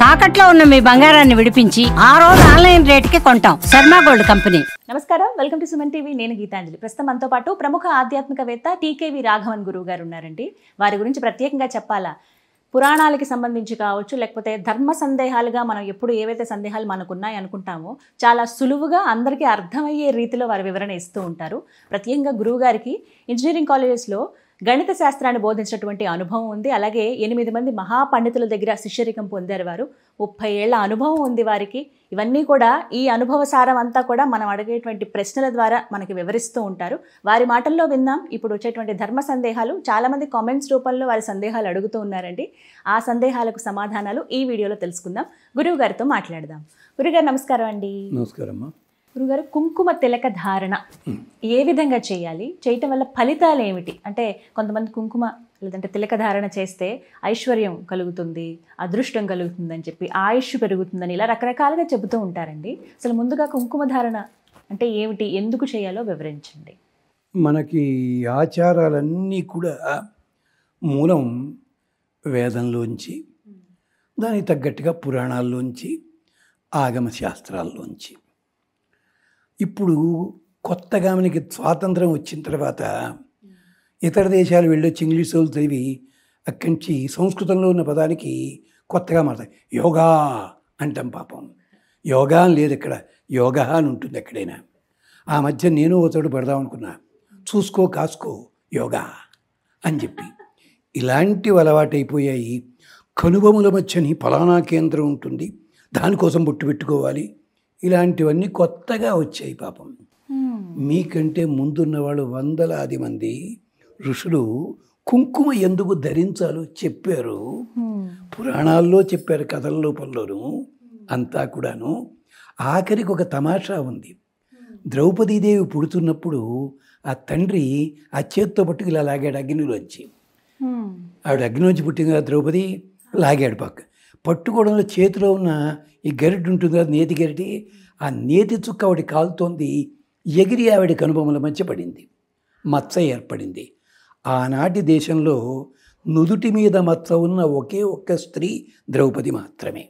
తాకట్లో ఉన్న మీ బంగారాన్ని విడిపించి ఆ రోజు ఆన్లైన్ రేటుకి కొంటాం. Sharma gold company. నమస్కారం, వెల్కమ్ టు సుమన్ టీవీ. నేను గీతాంజలి. ప్రస్తుతం మనతో పాటు ప్రముఖ ఆధ్యాత్మికవేత్త టీకేవి రాఘవన్ గురువు గారు ఉన్నారండి. వారి గురించి ప్రత్యేకంగా చెప్పాలా, పురాణాలకి సంబంధించి కావచ్చు, లేకపోతే ధర్మ సందేహాలుగా మనం ఎప్పుడు ఏవైతే సందేహాలు మనకు ఉన్నాయి అనుకుంటామో చాలా సులువుగా అందరికీ అర్థమయ్యే రీతిలో వారి వివరణ ఇస్తూ ఉంటారు. ప్రత్యేకంగా గురువు గారికి ఇంజనీరింగ్ కాలేజెస్లో గణిత శాస్త్రాన్ని బోధించినటువంటి అనుభవం ఉంది. అలాగే 8 మంది మహాపండితుల దగ్గర శిష్యరికం పొందారు వారు. 30 ఏళ్ల అనుభవం ఉంది వారికి. ఇవన్నీ కూడా ఈ అనుభవ సారం అంతా కూడా మనం అడిగేటువంటి ప్రశ్నల ద్వారా మనకి వివరిస్తూ ఉంటారు. వారి మాటల్లో విందాం. ఇప్పుడు వచ్చేటువంటి ధర్మ సందేహాలు చాలామంది కామెంట్స్ రూపంలో వారి సందేహాలు అడుగుతూ ఉన్నారండి. ఆ సందేహాలకు సమాధానాలు ఈ వీడియోలో తెలుసుకుందాం. గురువు గారితో మాట్లాడదాం. గురుగారు నమస్కారం అండి. నమస్కారం. గురుగారు, కుంకుమ తిలక ధారణ ఏ విధంగా చేయాలి? చేయటం వల్ల ఫలితాలు ఏమిటి? అంటే కొంతమంది కుంకుమ లేదంటే తిలక ధారణ చేస్తే ఐశ్వర్యం కలుగుతుంది, అదృష్టం కలుగుతుంది అని చెప్పి, ఆయుష్ పెరుగుతుందని ఇలా రకరకాలుగా చెబుతూ ఉంటారండి. అసలు ముందుగా కుంకుమ ధారణ అంటే ఏమిటి, ఎందుకు చేయాలో వివరించండి. మనకి ఆచారాలన్నీ కూడా మూలం వేదంలోంచి, దానికి తగ్గట్టుగా పురాణాల్లోంచి, ఆగమ శాస్త్రాల్లోంచి. ఇప్పుడు కొత్తగా మనకి స్వాతంత్రం వచ్చిన తర్వాత ఇతర దేశాలు వెళ్ళొచ్చి ఇంగ్లీష్ వాళ్ళు చదివి అక్కడి నుంచి సంస్కృతంలో ఉన్న పదానికి కొత్తగా మాట్లాడతాయి. యోగా అంటాం. పాపం యోగా అని లేదు ఇక్కడ, యోగా అని ఉంటుంది ఎక్కడైనా. ఆ మధ్య నేను ఒక చోటు పెడదాం అనుకున్నా, చూసుకో కాసుకో యోగా అని చెప్పి. ఇలాంటివి అలవాటైపోయాయి. కనుబొమ్మల మధ్యని ఫలానా కేంద్రం ఉంటుంది, దానికోసం బొట్టు పెట్టుకోవాలి, ఇలాంటివన్నీ కొత్తగా వచ్చాయి. పాపం మీకంటే ముందున్న వాళ్ళు వందలాది మంది ఋషులు కుంకుమ ఎందుకు ధరించాలో చెప్పారు. పురాణాల్లో చెప్పారు, కథల రూపంలోనూ అంతా కూడాను. ఆఖరికి ఒక తమాషా ఉంది. ద్రౌపదీదేవి పుడుతున్నప్పుడు ఆ తండ్రి ఆ చేత్తో పట్టుకు ఇలా లాగాడు అగ్నిలోంచి. ఆవిడ అగ్నిలోంచి పుట్టింది కదా ద్రౌపది, లాగాడు పక్క. పట్టుకోవడంలో చేతిలో ఉన్న ఈ గరిటె ఉంటుంది కదా, నేతి గరిటె, ఆ నేతి చుక్క ఆవిడ కాలుతోంది, ఎగిరి ఆవిడ కనుబొమ్మల మధ్య పడింది, మచ్చ ఏర్పడింది. ఆనాటి దేశంలో నుదుటి మీద మచ్చ ఉన్న ఒకే ఒక్క స్త్రీ ద్రౌపది మాత్రమే.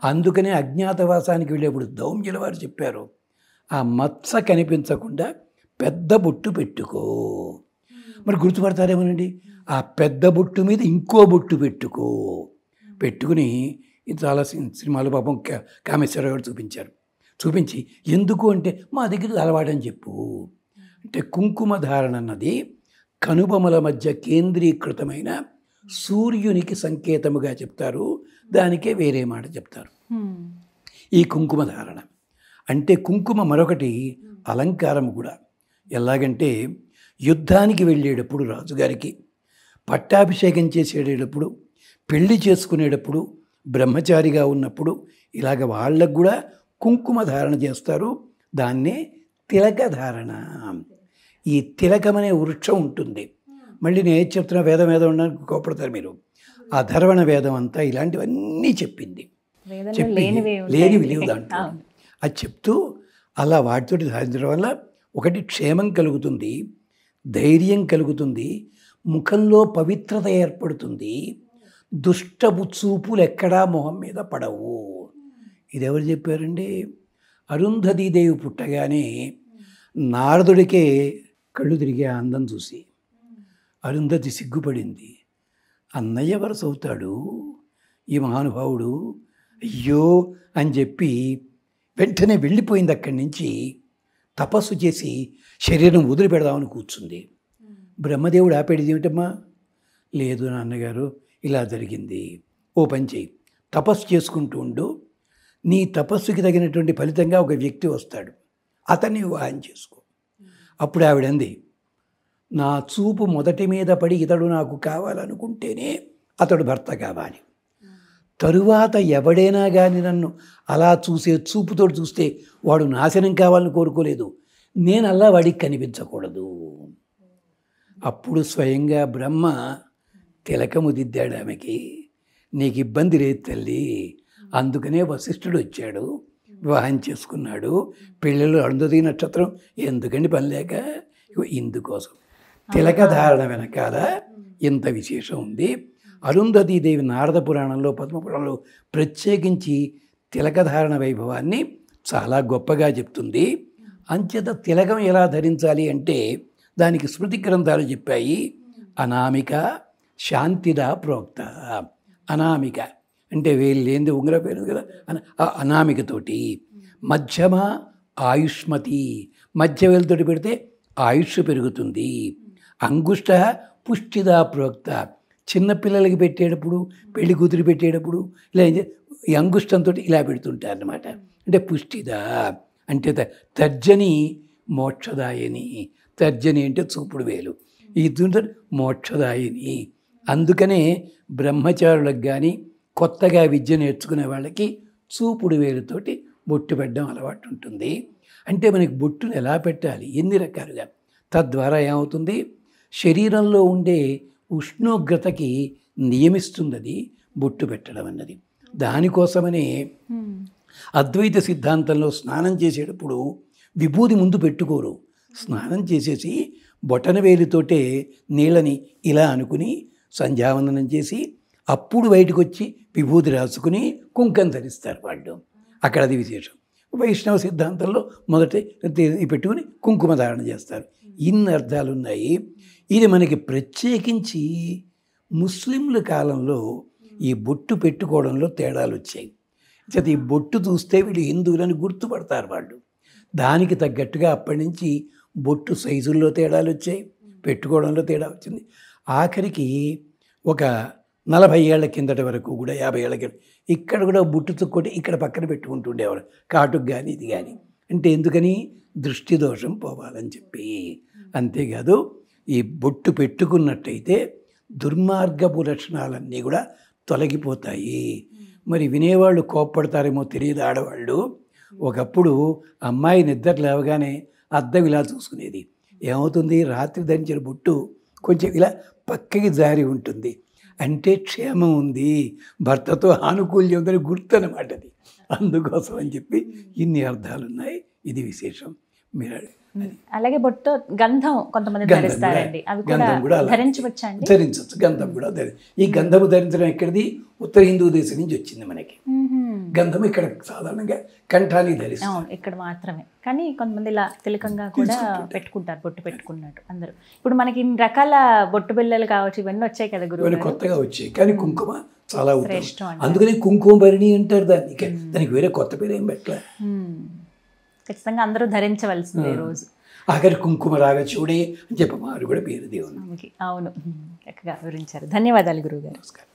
అందుకనే అజ్ఞాతవాసానికి వెళ్ళేప్పుడు దౌమ్యుల వారు చెప్పారు, ఆ మచ్చ కనిపించకుండా పెద్ద బొట్టు పెట్టుకో. మరి గుర్తుపడతారేమోనండి, ఆ పెద్ద బొట్టు మీద ఇంకో బొట్టు పెట్టుకుని ఇది చాలా సినిమాలు పాపం కామేశ్వరరావు గారు చూపించి ఎందుకు అంటే మా దగ్గర అలవాటని చెప్పు. అంటే కుంకుమ ధారణ అన్నది కనుబొమల మధ్య కేంద్రీకృతమైన సూర్యునికి సంకేతముగా చెప్తారు. దానికే వేరే మాట చెప్తారు ఈ కుంకుమ ధారణ. అంటే కుంకుమ మరొకటి అలంకారం కూడా. ఎలాగంటే యుద్ధానికి వెళ్ళేటప్పుడు రాజుగారికి, పట్టాభిషేకం చేసేటప్పుడు, పెళ్లి చేసుకునేటప్పుడు, బ్రహ్మచారిగా ఉన్నప్పుడు ఇలాగ వాళ్ళకు కూడా కుంకుమ ధారణ చేస్తారు. దాన్నే తిలక ధారణ. ఈ తిలకం అనే వృక్షం ఉంటుంది. మళ్ళీ నేను ఏది చెప్తున్నా వేదం ఉండడానికి కోపడతారు మీరు. ఆ ధర్వణ వేదం అంతా ఇలాంటివన్నీ చెప్పింది. లేనివి లేవు దాంట్లో. అది చెప్తూ అలా వాటితోటి సాధించడం వల్ల ఒకటి క్షేమం కలుగుతుంది, ధైర్యం కలుగుతుంది, ముఖంలో పవిత్రత ఏర్పడుతుంది, దుష్టపు చూపులు ఎక్కడా మొహం మీద పడవు. ఇది ఎవరు చెప్పారండి? అరుంధతీదేవి పుట్టగానే నారదుడికే కళ్ళు తిరిగే అందం చూసి అరుంధతి సిగ్గుపడింది. అన్నయ్య వరస అవుతాడు ఈ మహానుభావుడు, అయ్యో అని చెప్పి వెంటనే వెళ్ళిపోయింది. అక్కడి నుంచి తపస్సు చేసి శరీరం వదిలిపెడదామని కూర్చుంది. బ్రహ్మదేవుడు ఆపేది ఏమిటమ్మా? లేదు నాన్నగారు, ఇలా జరిగింది, ఓ పని చేయి, తపస్సు చేసుకుంటూ ఉండు, నీ తపస్సుకి తగినటువంటి ఫలితంగా ఒక వ్యక్తి వస్తాడు, అతన్ని వివాహం చేసుకో. అప్పుడు ఆవిడంది, నా చూపు మొదటి మీద పడి ఇతడు నాకు కావాలనుకుంటేనే అతడు భర్త కావాలి, తరువాత ఎవడైనా కానీ నన్ను అలా చూసే చూపుతో చూస్తే వాడు నాశనం కావాలని కోరుకోలేదు, నేను అలా వాడికి కనిపించకూడదు. అప్పుడు స్వయంగా బ్రహ్మ తిలకము దిద్దాడు ఆమెకి. నీకు ఇబ్బంది లేదు తల్లి, అందుకనే వశిష్ఠుడు వచ్చాడు, వివాహం చేసుకున్నాడు, పిల్లలు అరుంధతి నక్షత్రం ఎందుకండి పని లేక, ఇందుకోసం తిలక ధారణ వెనకాల ఇంత విశేషం ఉంది. అరుంధతీదేవి నారద పురాణంలో పద్మపురాణంలో ప్రత్యేకించి తిలకధారణ వైభవాన్ని చాలా గొప్పగా చెప్తుంది. అంచేత తిలకం ఎలా ధరించాలి అంటే దానికి స్మృతి గ్రంథాలు చెప్పాయి. అనామిక శాంతిదా ప్రోక్త. అనామిక అంటే వేలు లేనిది ఉంగర పేరు కదా, అనామికతోటి. మధ్యమ ఆయుష్మతి, మధ్య వేలుతోటి పెడితే ఆయుష్ పెరుగుతుంది. అంగుష్ట పుష్టిదా ప్రోక్త, చిన్నపిల్లలకి పెట్టేటప్పుడు, పెళ్లి కూతురు పెట్టేటప్పుడు ఇలా ఈ అంగుష్టంతో ఇలా పెడుతుంటారు అన్నమాట. అంటే పుష్టిదా అంటే తర్జని మోక్షదాయని. తర్జని అంటే చూపుడు వేలు, ఈ మోక్షదాయని. అందుకనే బ్రహ్మచారులకు కానీ కొత్తగా విద్య నేర్చుకునే వాళ్ళకి చూపుడు వేలుతోటి బొట్టు పెట్టడం అలవాటు ఉంటుంది. అంటే మనకి బొట్టును ఎలా పెట్టాలి, ఎన్ని రకాలుగా, తద్వారా ఏమవుతుంది, శరీరంలో ఉండే ఉష్ణోగ్రతకి నియమిస్తుంది అది బొట్టు పెట్టడం అన్నది. దానికోసమనే అద్వైత సిద్ధాంతంలో స్నానం చేసేటప్పుడు విభూది ముందు పెట్టుకోరు. స్నానం చేసేసి బొటన వేలితోటే నీళ్ళని ఇలా అనుకుని సంధ్యావందనం చేసి అప్పుడు బయటకు వచ్చి విభూది రాసుకుని కుంకం ధరిస్తారు వాళ్ళు. అక్కడ అది విశేషం. వైష్ణవ సిద్ధాంతంలో మొదట పెట్టుకుని కుంకుమ ధారణ చేస్తారు. ఇన్ని అర్థాలు ఉన్నాయి. ఇది మనకి ప్రత్యేకించి ముస్లింల కాలంలో ఈ బొట్టు పెట్టుకోవడంలో తేడాలు వచ్చాయి. చేత ఈ బొట్టు చూస్తే వీళ్ళు హిందువులని గుర్తుపడతారు వాళ్ళు. దానికి తగ్గట్టుగా అప్పటి నుంచి బొట్టు సైజుల్లో తేడాలు వచ్చాయి, పెట్టుకోవడంలో తేడా వచ్చింది. ఆఖరికి ఒక 40 ఏళ్ల కిందట వరకు కూడా 50 ఏళ్ల కింద ఇక్కడ కూడా బొట్టు చుక్కొట్టి ఇక్కడ పక్కన పెట్టుకుంటుండేవారు, కాటుకు కానీ ఇది కానీ. అంటే ఎందుకని, దృష్టి దోషం పోవాలని చెప్పి. అంతేకాదు ఈ బొట్టు పెట్టుకున్నట్టయితే దుర్మార్గపు లక్షణాలన్నీ కూడా తొలగిపోతాయి. మరి వినేవాళ్ళు కోప్పడతారేమో తెలియదు. ఆడవాళ్ళు ఒకప్పుడు అమ్మాయి నిద్ర లేవగానే అద్దం ఇలా చూసుకునేది. ఏమవుతుంది, రాత్రి ధరించిన బొట్టు కొంచెం ఇలా పక్కకి జారి ఉంటుంది. అంటే క్షేమం ఉంది, భర్తతో ఆనుకూల్యం ఉందని గుర్తు అన్నమాట అది. అందుకోసం అని చెప్పి ఇన్ని అర్థాలు ఉన్నాయి. ఇది విశేషం. మీరు అలాగే బొట్టు గంధం కొంతమంది ధరిస్తారండి, అవి కూడా ధరించవచ్చా అండి? ధరించవచ్చు. గంధం కూడా ఈ గంధము ధరించడం ఎక్కడిది, ఉత్తర హిందూ దేశం నుంచి వచ్చింది మనకి. గంధం ఇక్కడ సాధారణంగా కంఠాన్ని ధరిస్తాం, ఇక్కడ మాత్రమే. కానీ కొంతమంది ఇలా తిలకంగా కూడా పెట్టుకుంటారు, బొట్టు పెట్టుకున్నట్టు అందరూ. ఇప్పుడు మనకి ఇన్ని రకాల బొట్టు బిళ్ళలు కావచ్చు, ఇవన్నీ వచ్చాయి కదా గురువు, కొత్తగా వచ్చాయి. కానీ కుంకుమ చాలా శ్రేష్టం. అందుకని కుంకుమ భరణి అంటారు దాన్ని. దానికి వేరే కొత్త పేరు ఏం పెట్టలే. ఖచ్చితంగా అందరూ ధరించవలసిందే రోజు. ఆఖరి కుంకుమ రాగా చూడే అని చెప్పి వారు కూడా పేరు దేవునికి. అవును, చక్కగా వివరించారు. ధన్యవాదాలు గురువు గారు. నమస్కారం.